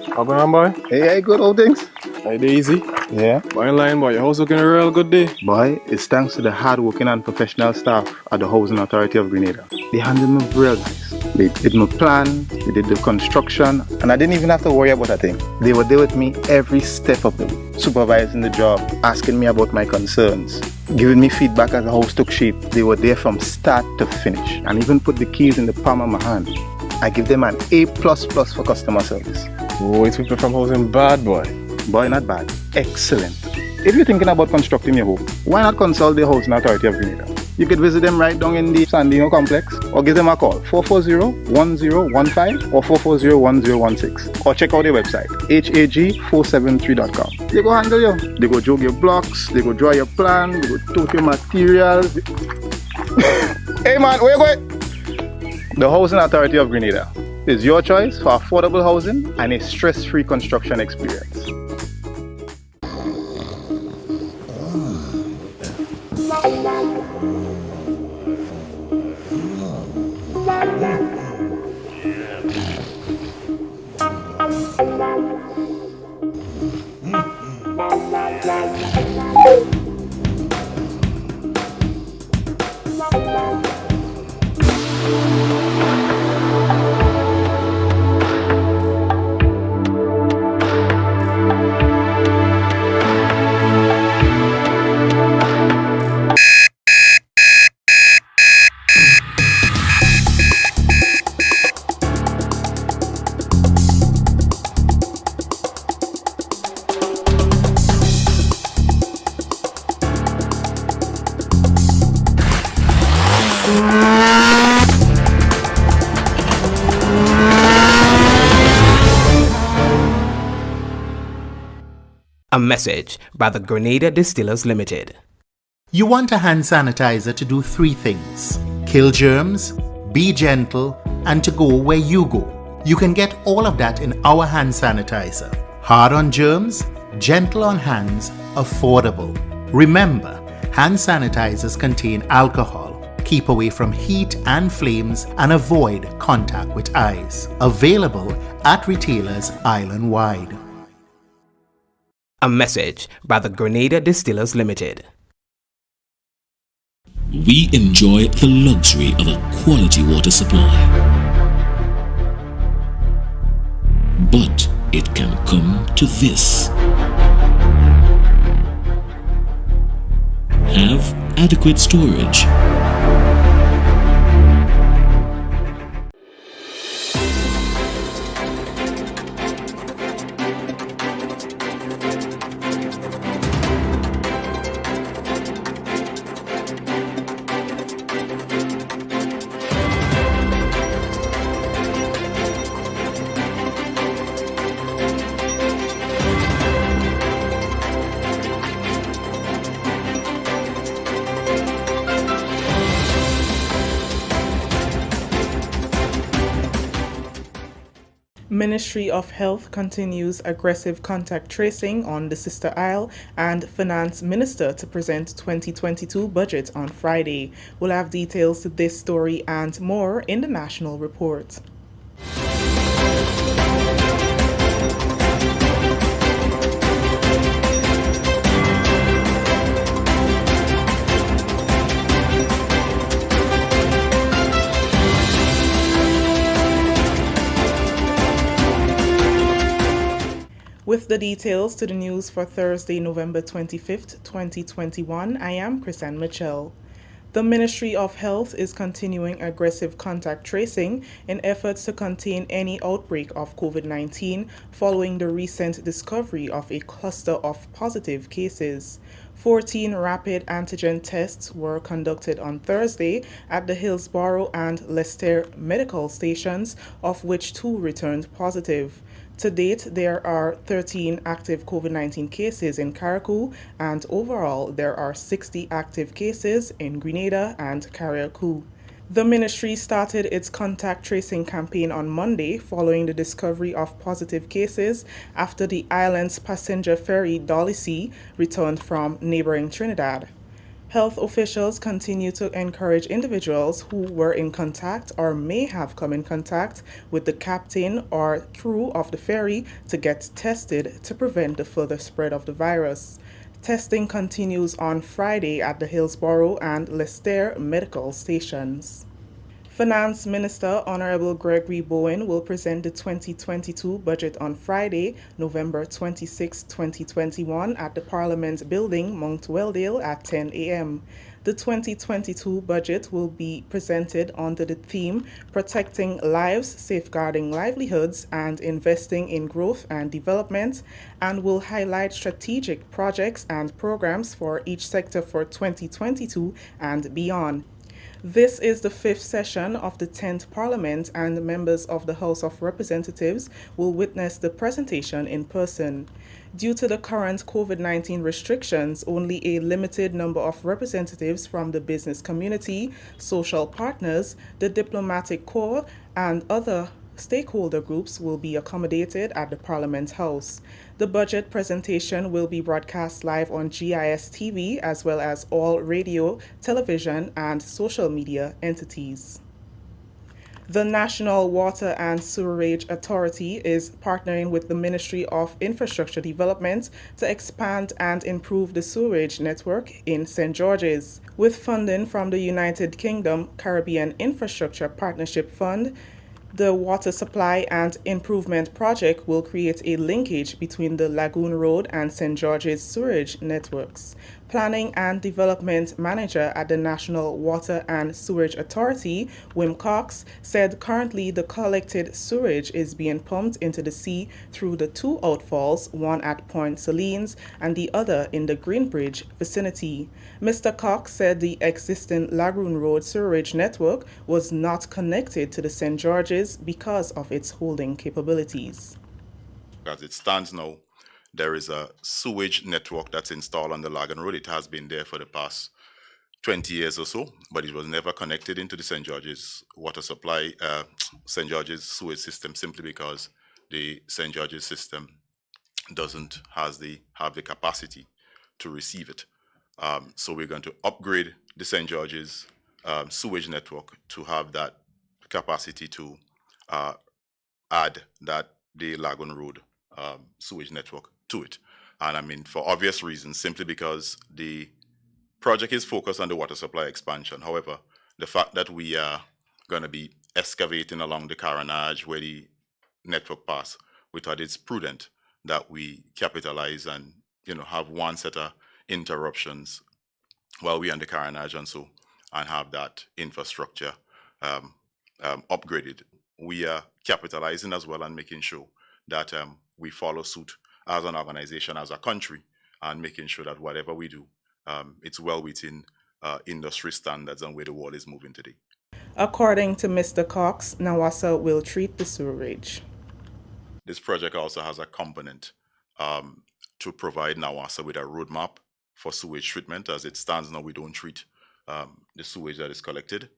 How going on, boy? Hey, good old things. Hey, Daisy. Yeah. Boy, in line, boy. Your house looking a real good day. Boy, it's thanks to the hard-working and professional staff at the Housing Authority of Grenada. They handled me real nice. They did my plan, they did the construction, and I didn't even have to worry about a thing. They were there with me every step of the way, supervising the job, asking me about my concerns, giving me feedback as the house took shape. They were there from start to finish, and even put the keys in the palm of my hand. I give them an A++ for customer service. Oh, it's people from housing bad, boy. Boy, not bad. Excellent. If you're thinking about constructing your home, why not consult the Housing Authority of Grenada? You could visit them right down in the Sandino complex or give them a call 440-1015 or 440-1016 or check out their website hag473.com. They go handle you. They go jog your blocks, they go draw your plan, they go tote your materials. Hey man, where you going? The Housing Authority of Grenada is your choice for affordable housing and a stress-free construction experience. A message by the Grenada Distillers Limited. You want a hand sanitizer to do 3 things: kill germs, be gentle, and to go where you go. You can get all of that in our hand sanitizer. Hard on germs, gentle on hands, affordable. Remember, hand sanitizers contain alcohol. Keep away from heat and flames and avoid contact with eyes. Available at retailers island-wide. A message by the Grenada Distillers Limited. We enjoy the luxury of a quality water supply. But it can come to this. Have adequate storage. Ministry of Health continues aggressive contact tracing on the Sister Isle, and Finance Minister to present 2022 budget on Friday. We'll have details to this story and more in the National Report. With the details to the news for Thursday, November 25th, 2021, I am Chrisanne Mitchell. The Ministry of Health is continuing aggressive contact tracing in efforts to contain any outbreak of COVID-19 following the recent discovery of a cluster of positive cases. 14 rapid antigen tests were conducted on Thursday at the Hillsborough and Leicester medical stations, of which 2 returned positive. To date, there are 13 active COVID-19 cases in Carriacou, and overall, there are 60 active cases in Grenada and Carriacou. The ministry started its contact tracing campaign on Monday following the discovery of positive cases after the island's passenger ferry Dolly C returned from neighboring Trinidad. Health officials continue to encourage individuals who were in contact or may have come in contact with the captain or crew of the ferry to get tested to prevent the further spread of the virus. Testing continues on Friday at the Hillsborough and Leicester medical stations. Finance Minister Honorable Gregory Bowen will present the 2022 budget on Friday, November 26, 2021 at the Parliament Building, Mount Weldale at 10 a.m. The 2022 budget will be presented under the theme Protecting Lives, Safeguarding Livelihoods and Investing in Growth and Development, and will highlight strategic projects and programs for each sector for 2022 and beyond. This is the 5th session of the 10th Parliament, and the members of the House of Representatives will witness the presentation in person. Due to the current COVID-19 restrictions, only a limited number of representatives from the business community, social partners, the diplomatic corps, and other stakeholder groups will be accommodated at the Parliament House. The budget presentation will be broadcast live on GIS TV as well as all radio, television, and social media entities. The National Water and Sewerage Authority is partnering with the Ministry of Infrastructure Development to expand and improve the sewerage network in St. George's. With funding from the United Kingdom Caribbean Infrastructure Partnership Fund, the Water Supply and Improvement Project will create a linkage between the Lagoon Road and St. George's sewerage networks. Planning and Development Manager at the National Water and Sewerage Authority, Wim Cox, said currently the collected sewage is being pumped into the sea through the 2 outfalls, one at Point Salines and the other in the Greenbridge vicinity. Mr. Cox said the existing Lagoon Road sewerage network was not connected to the St. George's because of its holding capabilities. As it stands now, there is a sewage network that's installed on the Lagoon Road. It has been there for the past 20 years or so, but it was never connected into the St. George's water supply, St. George's sewage system, simply because the St. George's system doesn't have the capacity to receive it. So we're going to upgrade the St. George's sewage network to have that capacity to add the Lagoon Road sewage network to it. And I mean, for obvious reasons, simply because the project is focused on the water supply expansion. However, the fact that we are going to be excavating along the Carenage where the network pass, we thought it's prudent that we capitalize and have one set of interruptions while we're on the Carenage and have that infrastructure upgraded. We are capitalizing as well and making sure that we follow suit as an organization, as a country, and making sure that whatever we do, it's well within industry standards and where the world is moving today. According to Mr. Cox, NAWASA will treat the sewerage. This project also has a component to provide NAWASA with a roadmap for sewage treatment. As it stands now, we don't treat the sewage that is collected.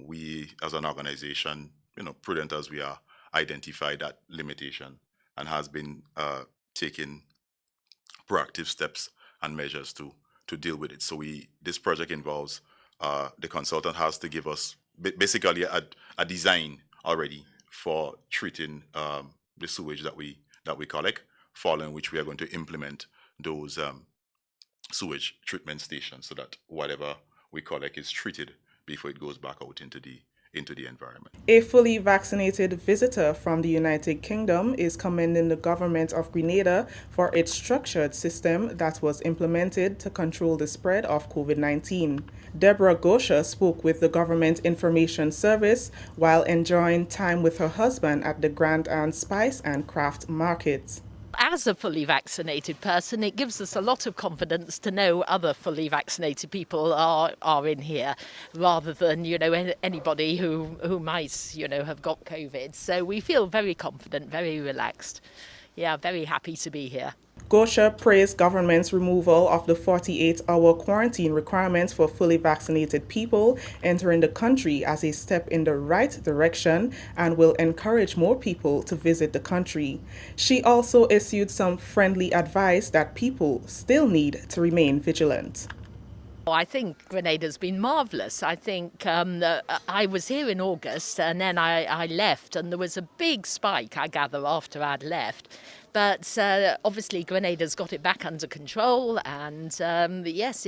We, as an organization, prudent as we are, identify that limitation and has been taking proactive steps and measures to deal with it. So this project involves the consultant has to give us basically a design already for treating the sewage that we collect, following which we are going to implement those sewage treatment stations so that whatever we collect is treated before it goes back out into into the environment. A fully vaccinated visitor from the United Kingdom is commending the government of Grenada for its structured system that was implemented to control the spread of COVID-19. Deborah Gosha spoke with the Government Information Service while enjoying time with her husband at the Grand and Spice and Craft Market. As a fully vaccinated person, it gives us a lot of confidence to know other fully vaccinated people are in here, rather than, anybody who might, have got COVID. So we feel very confident, very relaxed. Yeah, very happy to be here. Gosha praised government's removal of the 48-hour quarantine requirements for fully vaccinated people entering the country as a step in the right direction and will encourage more people to visit the country. She also issued some friendly advice that people still need to remain vigilant. I think Grenada's been marvellous. I think I was here in August and then I left, and there was a big spike, I gather, after I'd left. But obviously Grenada's got it back under control, and yes,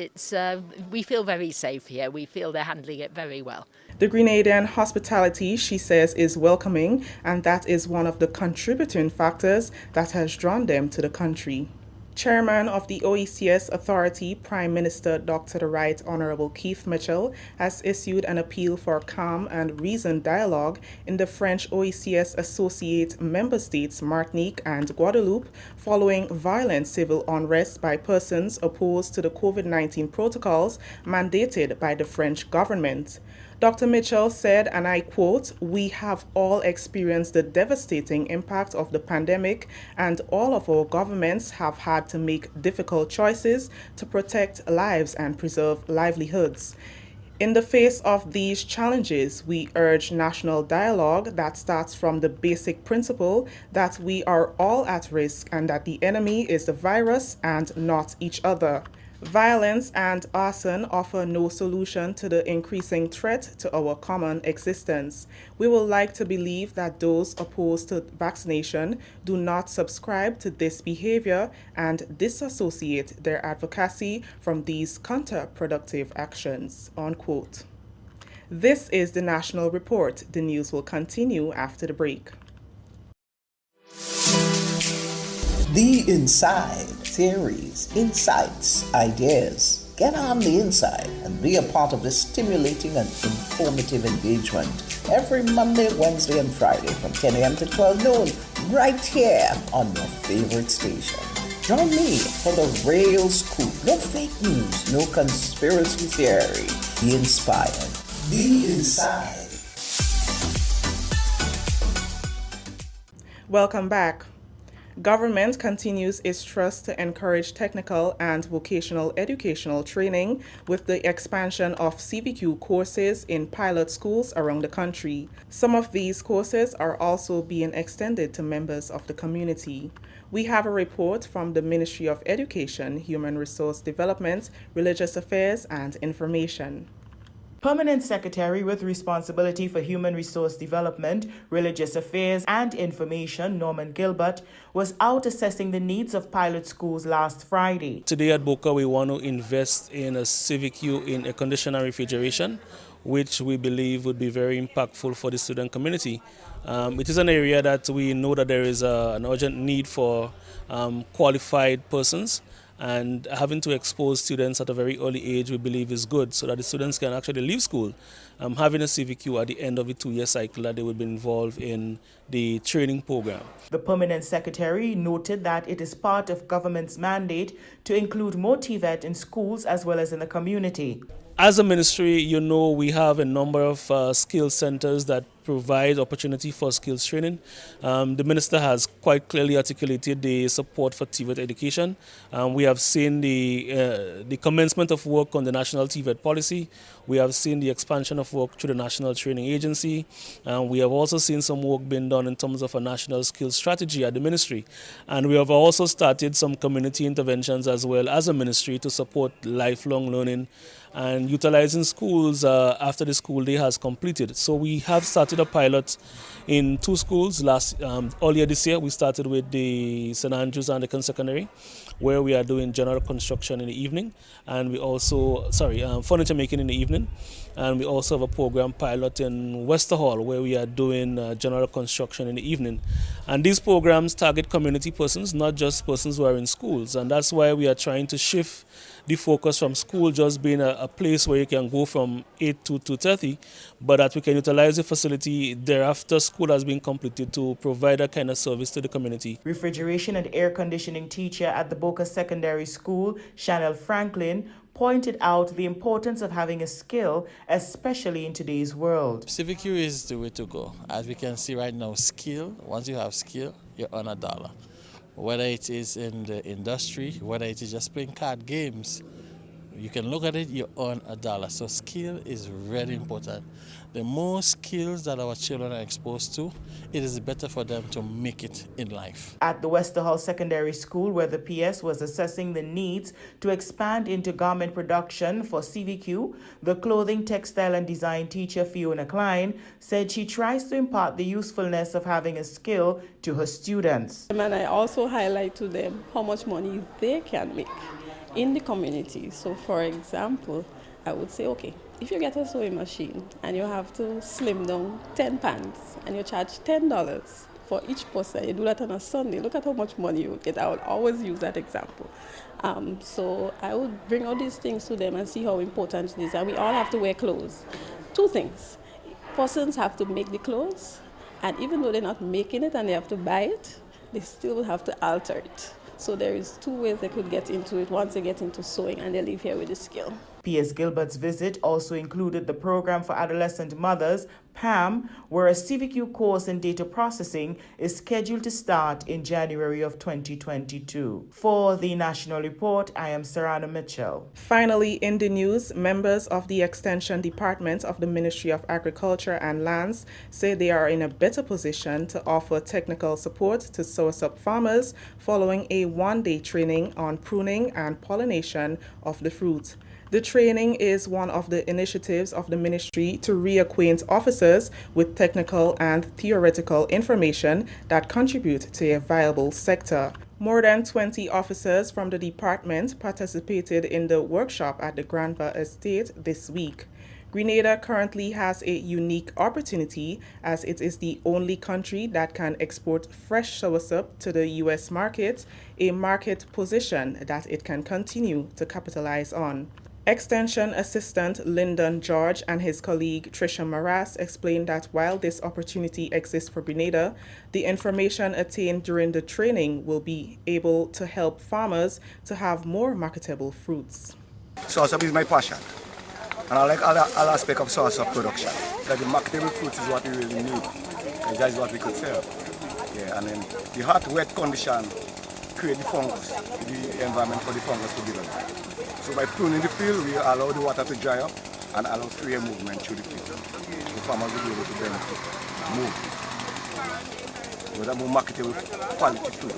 we feel very safe here. We feel they're handling it very well. The Grenadian hospitality, she says, is welcoming, and that is one of the contributing factors that has drawn them to the country. Chairman of the OECS Authority, Prime Minister Dr. the Right Honorable Keith Mitchell, has issued an appeal for calm and reasoned dialogue in the French OECS Associate Member States Martinique and Guadeloupe following violent civil unrest by persons opposed to the COVID-19 protocols mandated by the French government. Dr. Mitchell said, and I quote, "We have all experienced the devastating impact of the pandemic, and all of our governments have had to make difficult choices to protect lives and preserve livelihoods. In the face of these challenges, we urge national dialogue that starts from the basic principle that we are all at risk and that the enemy is the virus and not each other. Violence and arson offer no solution to the increasing threat to our common existence. We would like to believe that those opposed to vaccination do not subscribe to this behavior and disassociate their advocacy from these counterproductive actions." Unquote. This is the National Report. The news will continue after the break. The Inside. Theories, insights, ideas. Get on the inside and be a part of this stimulating and informative engagement every Monday, Wednesday, and Friday from 10 a.m. to 12 noon, right here on your favorite station. Join me for the real scoop. No fake news, no conspiracy theory. Be inspired. Be inside. Welcome back. Government continues its thrust to encourage technical and vocational educational training with the expansion of CVQ courses in pilot schools around the country. Some of these courses are also being extended to members of the community. We have a report from the Ministry of Education, Human Resource Development, Religious Affairs and Information. Permanent Secretary with responsibility for Human Resource Development, Religious Affairs and Information, Norman Gilbert, was out assessing the needs of pilot schools last Friday. Today at Boca, we want to invest in a CVQ in air conditioning and refrigeration, which we believe would be very impactful for the student community. It is an area that we know that there is an urgent need for qualified persons. And having to expose students at a very early age, we believe is good, so that the students can actually leave school having a CVQ at the end of the 2-year cycle that they will be involved in the training program. The Permanent Secretary noted that it is part of government's mandate to include more TVET in schools as well as in the community. As a ministry, we have a number of skills centers that provide opportunity for skills training. The minister has quite clearly articulated the support for TVET education. We have seen the commencement of work on the national TVET policy. We have seen the expansion of work through the National Training Agency. We have also seen some work being done in terms of a national skills strategy at the ministry. And we have also started some community interventions as well as a ministry to support lifelong learning and utilizing schools after the school day has completed. So we have started started a pilot in 2 schools earlier this year. We started with the St. Andrews Anglican Secondary, where we are doing general construction in the evening, and we also, furniture making in the evening. And we also have a program pilot in Westerhall, where we are doing general construction in the evening. And these programs target community persons, not just persons who are in schools. And that's why we are trying to shift the focus from school just being a place where you can go from 8 to 2:30, but that we can utilize the facility thereafter school has been completed to provide that kind of service to the community. Refrigeration and air conditioning teacher at the Boca Secondary School, Chanel Franklin, pointed out the importance of having a skill, especially in today's world. CVQ is the way to go. As we can see right now, skill, once you have skill, you earn $1. Whether it is in the industry, whether it is just playing card games, you can look at it, you earn $1. So skill is really important. The more skills that our children are exposed to, it is better for them to make it in life. At the Westerhall Secondary School, where the PS was assessing the needs to expand into garment production for CVQ, the clothing, textile and design teacher Fiona Klein said she tries to impart the usefulness of having a skill to her students. And I also highlight to them how much money they can make in the community. So for example, I would say, okay, if you get a sewing machine and you have to slim down 10 pants and you charge $10 for each person, you do that on a Sunday, look at how much money you get. I would always use that example. So I would bring all these things to them and see how important it is. And we all have to wear clothes. 2 things. Persons have to make the clothes, and even though they're not making it and they have to buy it, they still have to alter it. So there is 2 ways they could get into it once they get into sewing and they leave here with a skill. P.S. Gilbert's visit also included the program for adolescent mothers, PAM, where a CVQ course in data processing is scheduled to start in January of 2022. For the National Report, I am Sarana Mitchell. Finally, in the news, members of the Extension Department of the Ministry of Agriculture and Lands say they are in a better position to offer technical support to soursop farmers following a 1-day training on pruning and pollination of the fruit. The training is one of the initiatives of the ministry to reacquaint officers with technical and theoretical information that contribute to a viable sector. More than 20 officers from the department participated in the workshop at the Granva Estate this week. Grenada currently has a unique opportunity as it is the only country that can export fresh soursop to the U.S. market, a market position that it can continue to capitalize on. Extension Assistant Lyndon George and his colleague Tricia Maras explained that while this opportunity exists for Grenada, the information attained during the training will be able to help farmers to have more marketable fruits. Soursop is my passion, and I like all aspects of soursop production. That the marketable fruits is what we really need, and that is what we could sell. Yeah, and then the hot, wet condition create the fungus, the environment for the fungus to develop. So by pruning the field, we allow the water to dry up and allow freer movement through the field. The farmers will be able to benefit, move, with a more marketable quality food.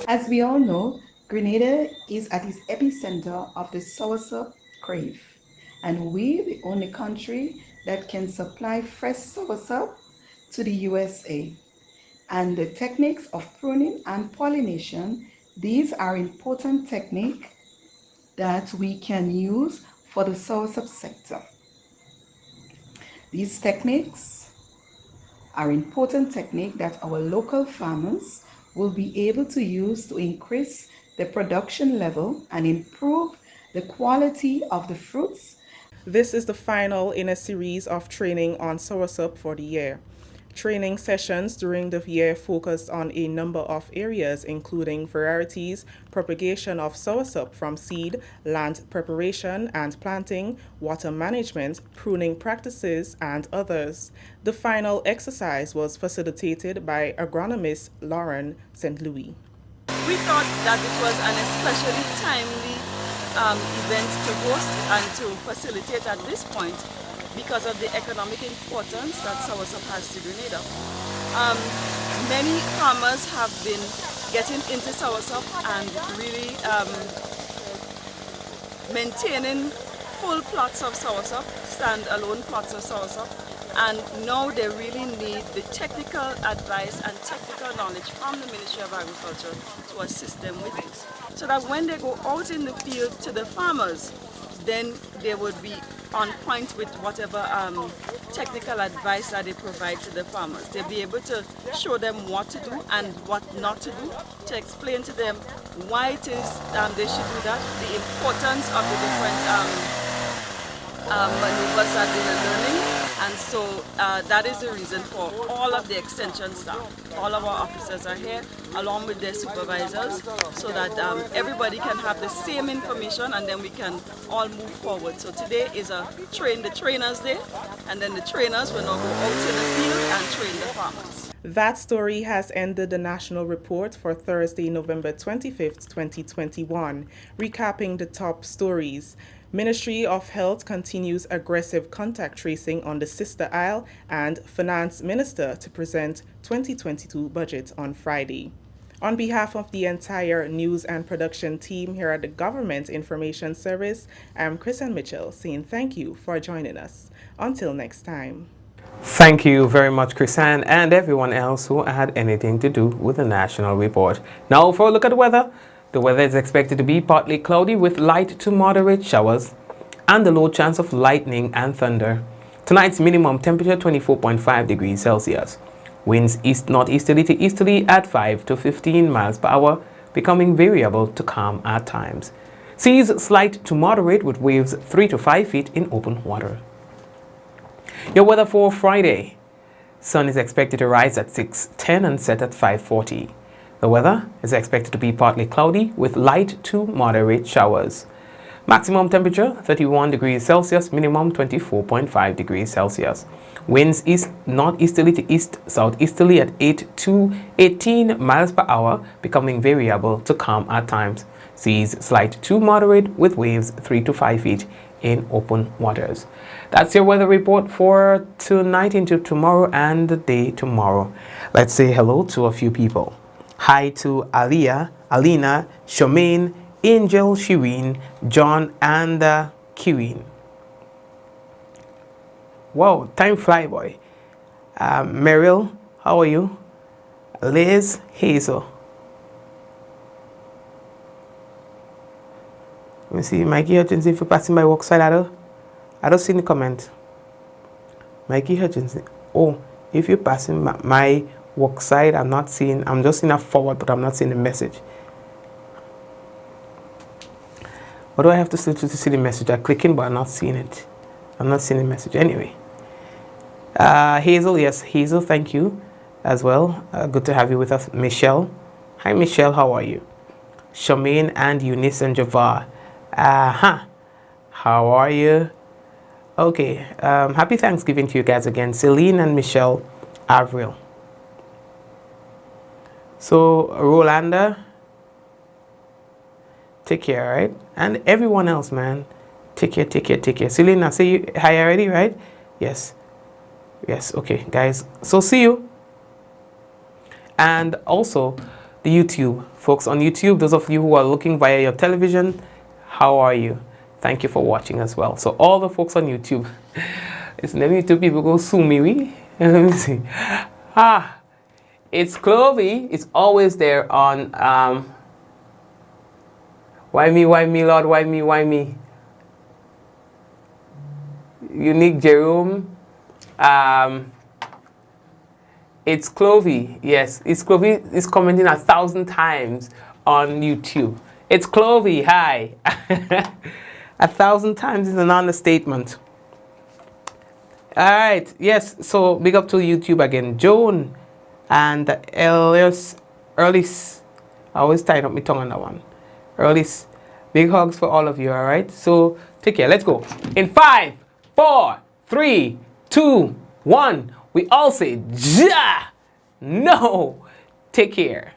As we all know, Grenada is at its epicenter of the soursop crave, and we're the only country that can supply fresh soursop to the USA. And the techniques of pruning and pollination, these are important techniques that we can use for the soursop sector. These techniques are important techniques that our local farmers will be able to use to increase the production level and improve the quality of the fruits. This is the final in a series of training on soursop for the year. Training sessions during the year focused on a number of areas, including varieties, propagation of soursop from seed, land preparation and planting, water management, pruning practices, and others. The final exercise was facilitated by agronomist Lauren St. Louis. We thought that it was an especially timely event to host and to facilitate at this point, because of the economic importance that soursop has to Grenada. Many farmers have been getting into soursop and really maintaining full plots of soursop, stand-alone plots of soursop, And now they really need the technical advice and technical knowledge from the Ministry of Agriculture to assist them with this. So that when they go out in the field to the farmers, then they would be on point with whatever technical advice that they provide to the farmers. They'll be able to show them what to do and what not to do, to explain to them why it is they should do that, the importance of the different maneuvers that they are learning. And so that is the reason for all of the extension staff. All of our officers are here along with their supervisors so that everybody can have the same information and then we can all move forward. So today is a train the trainers day, and then the trainers will now go out in the field and train the farmers. That story has ended the national report for Thursday, November 25th, 2021. Recapping the top stories. Ministry of Health continues aggressive contact tracing on the Sister Isle, and Finance Minister to present 2022 budget on Friday. On behalf of the entire news and production team here at the Government Information Service, I'm Kristen Mitchell saying thank you for joining us. Until next time. Thank you very much, Chrisanne, and everyone else who had anything to do with the national report. Now for a look at the weather. The weather is expected to be partly cloudy with light to moderate showers and a low chance of lightning and thunder. Tonight's minimum temperature 24.5 degrees Celsius. Winds east-northeasterly to easterly at 5 to 15 miles per hour, becoming variable to calm at times. Seas slight to moderate with waves 3 to 5 feet in open water. Your weather for Friday. Sun is expected to rise at 6:10 and set at 5:40. The weather is expected to be partly cloudy with light to moderate showers. Maximum temperature 31 degrees Celsius, minimum 24.5 degrees Celsius. Winds east-northeasterly to east-southeasterly at 8 to 18 miles per hour, becoming variable to calm at times. Seas slight to moderate with waves 3 to 5 feet in open waters. That's your weather report for tonight into tomorrow and the day tomorrow. Let's say hello to a few people. Hi to Alina, Shemaine, Angel, Shireen, John, and Kirin. Wow, time fly, boy. Meryl, how are you? Liz, Hazel. Let me see, Mikey Hutchins, if you're passing by work side, I don't see the comment. Mikey Hutchins, oh, if you're passing my work side, I'm not seeing, I'm just seeing a forward, but I'm not seeing the message. What do I have to see the message? I'm clicking, but I'm not seeing it. I'm not seeing the message. Anyway. Hazel, yes, Hazel, thank you as well. Good to have you with us. Michelle. Hi, Michelle, how are you? Shemaine and Eunice and Javar. How are you? Okay. Happy Thanksgiving to you guys again. Celine and Michelle Avril. So, Rolanda, take care, right? And everyone else, man, take care, take care, take care. Celine, I see you. Hi already, right? Yes. Yes, okay, guys. So, see you. And also, the YouTube. Folks on YouTube, those of you who are looking via your television, how are you? Thank you for watching as well. So, all the folks on YouTube, it's never YouTube people go sue me. Let me see. It's Clovey. It's always there on why me, Lord, why me? Unique Jerome. It's Clovey. Yes, it's Clovey. It's commenting 1,000 times on YouTube. It's Clovey. Hi. 1,000 times is an understatement. All right. Yes. So big up to YouTube again. Joan and Elias. I always tied up my tongue on that one. Earlies. Big hugs for all of you. All right. So take care. Let's go. In 5, 4, 3, 2, 1. We all say, ja. No. Take care.